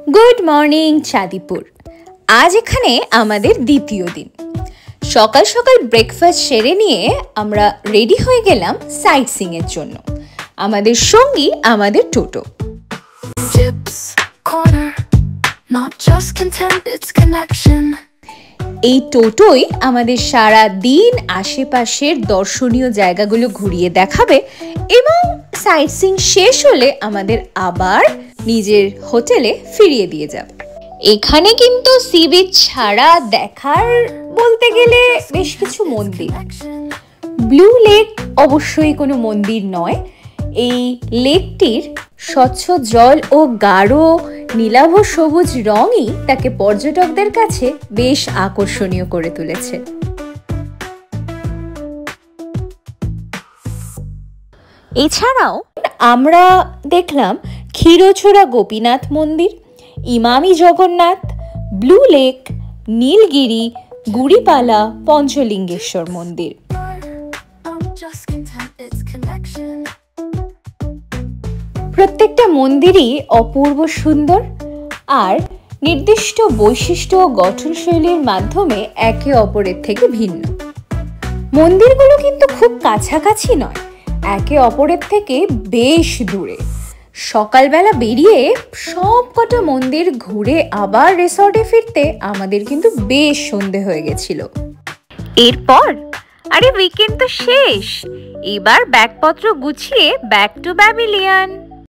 Good morning Chandipur. আজ এখানে আমাদের দ্বিতীয় দিন। সকাল সকাল ব্রেকফাস্ট সেরে নিয়ে আমরা রেডি হয়ে গেলাম সাইট সিইং এর জন্য। আমাদের সঙ্গী আমাদের টোটো। এই টোটোই আমাদের সারা দিন আশেপাশের দর্শনীয় জায়গাগুলো ঘুরিয়ে দেখাবে এবং সাইট সিইং শেষ হলে আমাদের আবার নিজের হোটেলে ফিরিয়ে দিয়ে যাবে। এখানে কিন্তু সি বিচ ছাড়া দেখার বলতে গেলে বেশ কিছু মন্দির। ব্লু লেক অবশ্যই কোনো মন্দির নয়। এই লেকটির স্বচ্ছ জল ও গাঢ় নীলাভ সবুজ রঙই তাকে পর্যটকদের কাছে বেশ আকর্ষণীয় করে তুলেছে। এছাড়াও আমরা দেখলাম ক্ষীরচোরা গোপীনাথ মন্দির, ইমামি জগন্নাথ, ব্লু লেক, নীলগিরি, গুড়িপালা, পঞ্চলিঙ্গেশ্বর মন্দির। প্রত্যেকটা মন্দিরই অপূর্ব সুন্দর আর নির্দিষ্ট বৈশিষ্ট্য ও গঠনশৈলীর মাধ্যমে একে অপরের থেকে ভিন্ন। মন্দিরগুলো কিন্তু খুব কাছাকাছি নয়, একে অপরের থেকে বেশ দূরে। সকালবেলা বেরিয়ে সব কটা মন্দির ঘুরে আবার রিসর্টে ফিরতে আমাদের কিন্তু বেশ সন্ধে হয়ে গেছিল। এরপর উইকেন্ড তো শেষ, এবার ব্যাগপত্র গুছিয়ে ব্যাক টু প্যাভিলিয়ন।